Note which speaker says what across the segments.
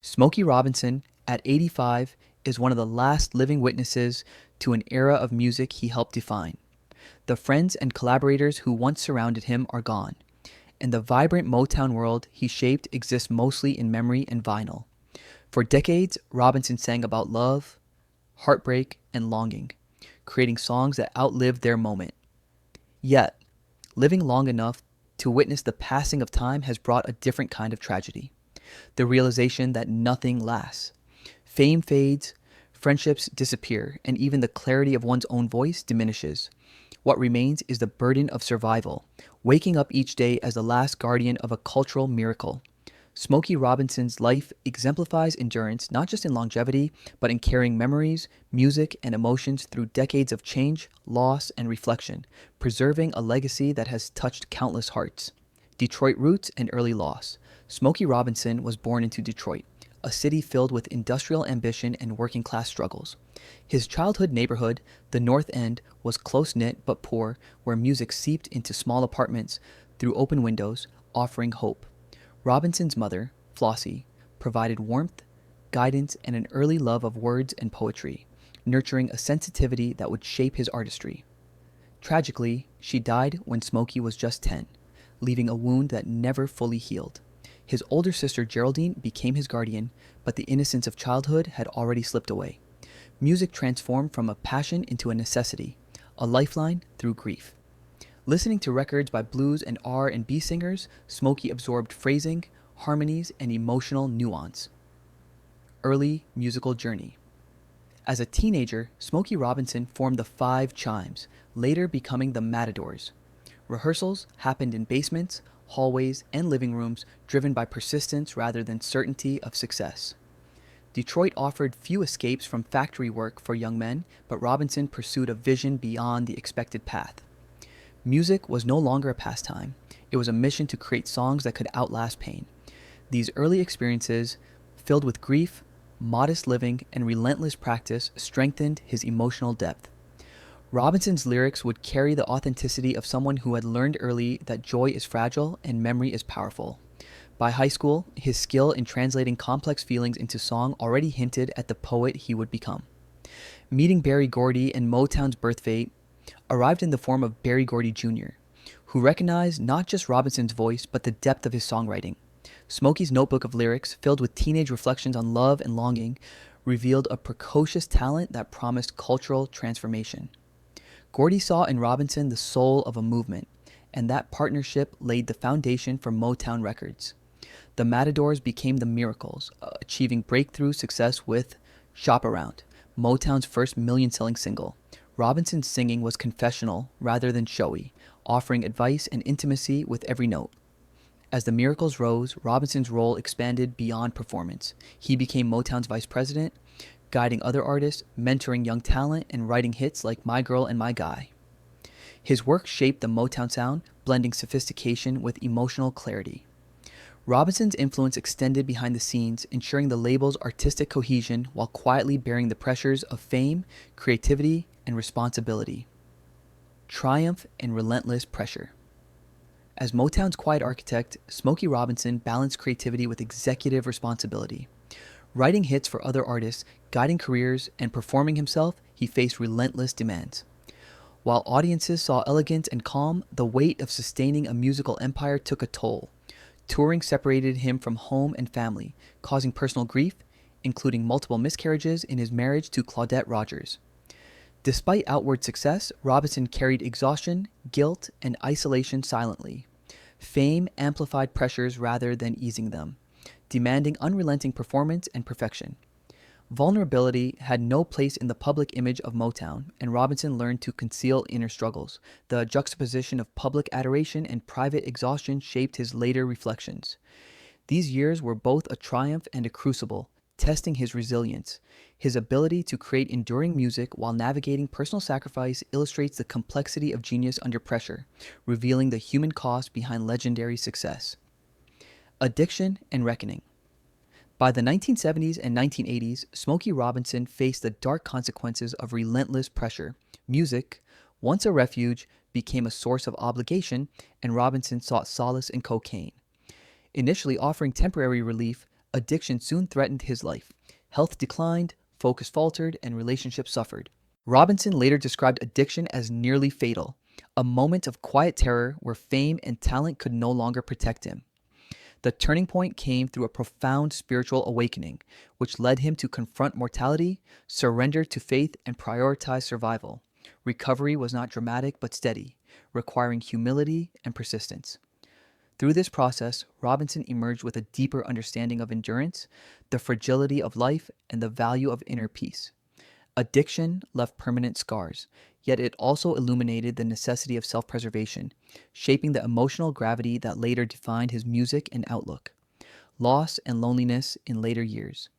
Speaker 1: Smokey Robinson, at 85, is one of the last living witnesses to an era of music he helped define. The friends and collaborators who once surrounded him are gone, and the vibrant Motown world he shaped exists mostly in memory and vinyl. For decades, Robinson sang about love, heartbreak, and longing, creating songs that outlived their moment. Yet, living long enough to witness the passing of time has brought a different kind of tragedy. The realization that nothing lasts. Fame fades, friendships disappear, and even the clarity of one's own voice diminishes. What remains is the burden of survival, waking up each day as the last guardian of a cultural miracle. Smokey Robinson's life exemplifies endurance not just in longevity, but in carrying memories, music, and emotions through decades of change, loss, and reflection, preserving a legacy that has touched countless hearts. Detroit roots and early loss. Smokey Robinson was born into Detroit, a city filled with industrial ambition and working class struggles. His childhood neighborhood, the North End, was close-knit but poor, where music seeped into small apartments through open windows, offering hope. Robinson's mother, Flossie, provided warmth, guidance, and an early love of words and poetry, nurturing a sensitivity that would shape his artistry. Tragically, she died when Smokey was just 10, leaving a wound that never fully healed. His older sister Geraldine became his guardian, but the innocence of childhood had already slipped away. Music transformed from a passion into a necessity, a lifeline through grief. Listening to records by blues and R&B singers, Smokey absorbed phrasing, harmonies, and emotional nuance. Early musical journey. As a teenager, Smokey Robinson formed the Five Chimes, later becoming the Matadors. Rehearsals happened in basements, hallways, and living rooms, driven by persistence rather than certainty of success. Detroit offered few escapes from factory work for young men, but Robinson pursued a vision beyond the expected path. Music was no longer a pastime. It was a mission to create songs that could outlast pain. These early experiences, filled with grief, modest living, and relentless practice, strengthened his emotional depth. Robinson's lyrics would carry the authenticity of someone who had learned early that joy is fragile and memory is powerful. By high school, his skill in translating complex feelings into song already hinted at the poet he would become. Meeting Berry Gordy and Motown's birth fate arrived in the form of Berry Gordy Jr., who recognized not just Robinson's voice but the depth of his songwriting. Smokey's notebook of lyrics, filled with teenage reflections on love and longing, revealed a precocious talent that promised cultural transformation. Gordy saw in Robinson the soul of a movement, and that partnership laid the foundation for Motown Records. The Matadors became the Miracles, achieving breakthrough success with Shop Around, Motown's first million-selling single. Robinson's singing was confessional rather than showy, offering advice and intimacy with every note. As the Miracles rose, Robinson's role expanded beyond performance. He became Motown's vice president, guiding other artists, mentoring young talent, and writing hits like My Girl and My Guy. His work shaped the Motown sound, blending sophistication with emotional clarity. Robinson's influence extended behind the scenes, ensuring the label's artistic cohesion while quietly bearing the pressures of fame, creativity, and responsibility. Triumph and relentless pressure. As Motown's quiet architect, Smokey Robinson balanced creativity with executive responsibility. Writing hits for other artists, guiding careers, and performing himself, he faced relentless demands. While audiences saw elegance and calm, the weight of sustaining a musical empire took a toll. Touring separated him from home and family, causing personal grief, including multiple miscarriages in his marriage to Claudette Rogers. Despite outward success, Robinson carried exhaustion, guilt, and isolation silently. Fame amplified pressures rather than easing them, demanding unrelenting performance and perfection. Vulnerability had no place in the public image of Motown, and Robinson learned to conceal inner struggles. The juxtaposition of public adoration and private exhaustion shaped his later reflections. These years were both a triumph and a crucible, testing his resilience. His ability to create enduring music while navigating personal sacrifice illustrates the complexity of genius under pressure, revealing the human cost behind legendary success. Addiction and reckoning. By the 1970s and 1980s, Smokey Robinson faced the dark consequences of relentless pressure. Music, once a refuge, became a source of obligation, and Robinson sought solace in cocaine. Initially offering temporary relief, Addiction soon threatened his life. Health declined, focus faltered, and relationships suffered. Robinson later described addiction as nearly fatal, a moment of quiet terror where fame and talent could no longer protect him. The turning point came through a profound spiritual awakening, which led him to confront mortality, surrender to faith, and prioritize survival. Recovery was not dramatic but steady, requiring humility and persistence. Through this process, Robinson emerged with a deeper understanding of endurance, the fragility of life, and the value of inner peace. Addiction left permanent scars, yet it also illuminated the necessity of self preservation, shaping the emotional gravity that later defined his music and outlook. Loss and loneliness in later years.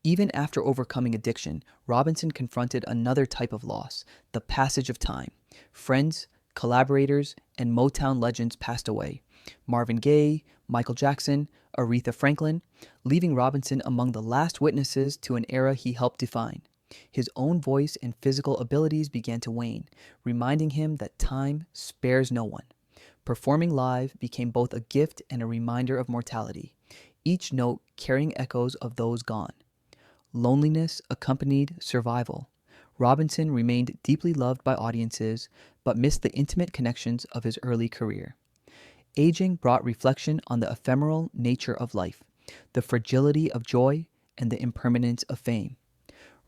Speaker 1: Even after overcoming addiction, Robinson confronted another type of loss, the passage of time. Friends, collaborators, and Motown legends passed away. Marvin Gaye, Michael Jackson, Aretha Franklin, leaving Robinson among the last witnesses to an era he helped define. His own voice and physical abilities began to wane, reminding him that time spares no one. Performing live became both a gift and a reminder of mortality, each note carrying echoes of those gone. Loneliness accompanied survival. Robinson remained deeply loved by audiences, but missed the intimate connections of his early career. Aging brought reflection on the ephemeral nature of life, the fragility of joy, and the impermanence of fame.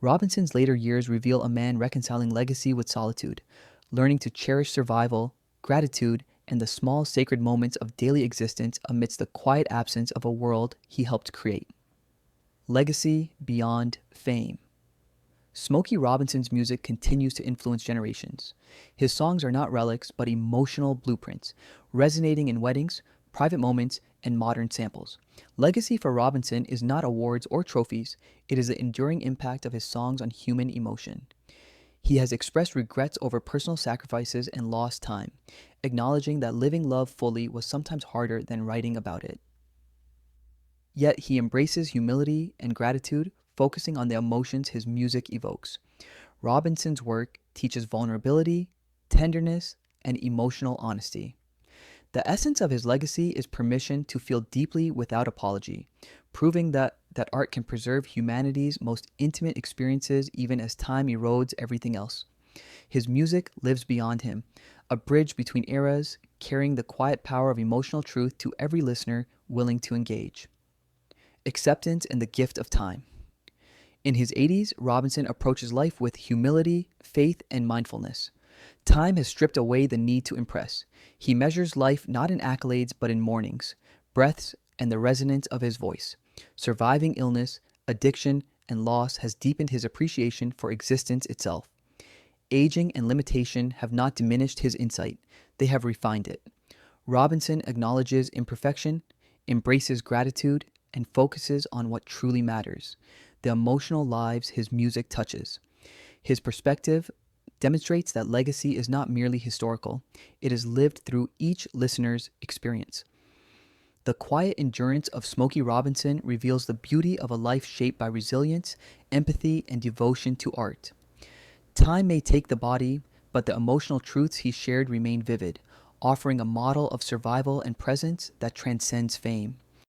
Speaker 1: Robinson's later years reveal a man reconciling legacy with solitude, learning to cherish survival, gratitude, and the small sacred moments of daily existence amidst the quiet absence of a world he helped create. Legacy beyond fame. Smokey Robinson's music continues to influence generations. His songs are not relics, but emotional blueprints, resonating in weddings, private moments, and modern samples. Legacy for Robinson is not awards or trophies, it is the enduring impact of his songs on human emotion. He has expressed regrets over personal sacrifices and lost time, acknowledging that living love fully was sometimes harder than writing about it. Yet he embraces humility and gratitude, focusing on the emotions his music evokes. Robinson's work teaches vulnerability, tenderness, and emotional honesty. The essence of his legacy is permission to feel deeply without apology, proving that art can preserve humanity's most intimate experiences even as time erodes everything else. His music lives beyond him, a bridge between eras, carrying the quiet power of emotional truth to every listener willing to engage. Acceptance and the gift of time. In his 80s, Robinson approaches life with humility, faith, and mindfulness. Time has stripped away the need to impress. He measures life not in accolades but in mornings, breaths, and the resonance of his voice. Surviving illness, addiction, and loss has deepened his appreciation for existence itself. Aging and limitation have not diminished his insight, they have refined it. Robinson acknowledges imperfection, embraces gratitude, and focuses on what truly matters, the emotional lives his music touches. His perspective demonstrates that legacy is not merely historical, it is lived through each listener's experience. The quiet endurance of Smokey Robinson reveals the beauty of a life shaped by resilience, empathy, and devotion to art. Time may take the body, but the emotional truths he shared remain vivid, offering a model of survival and presence that transcends fame.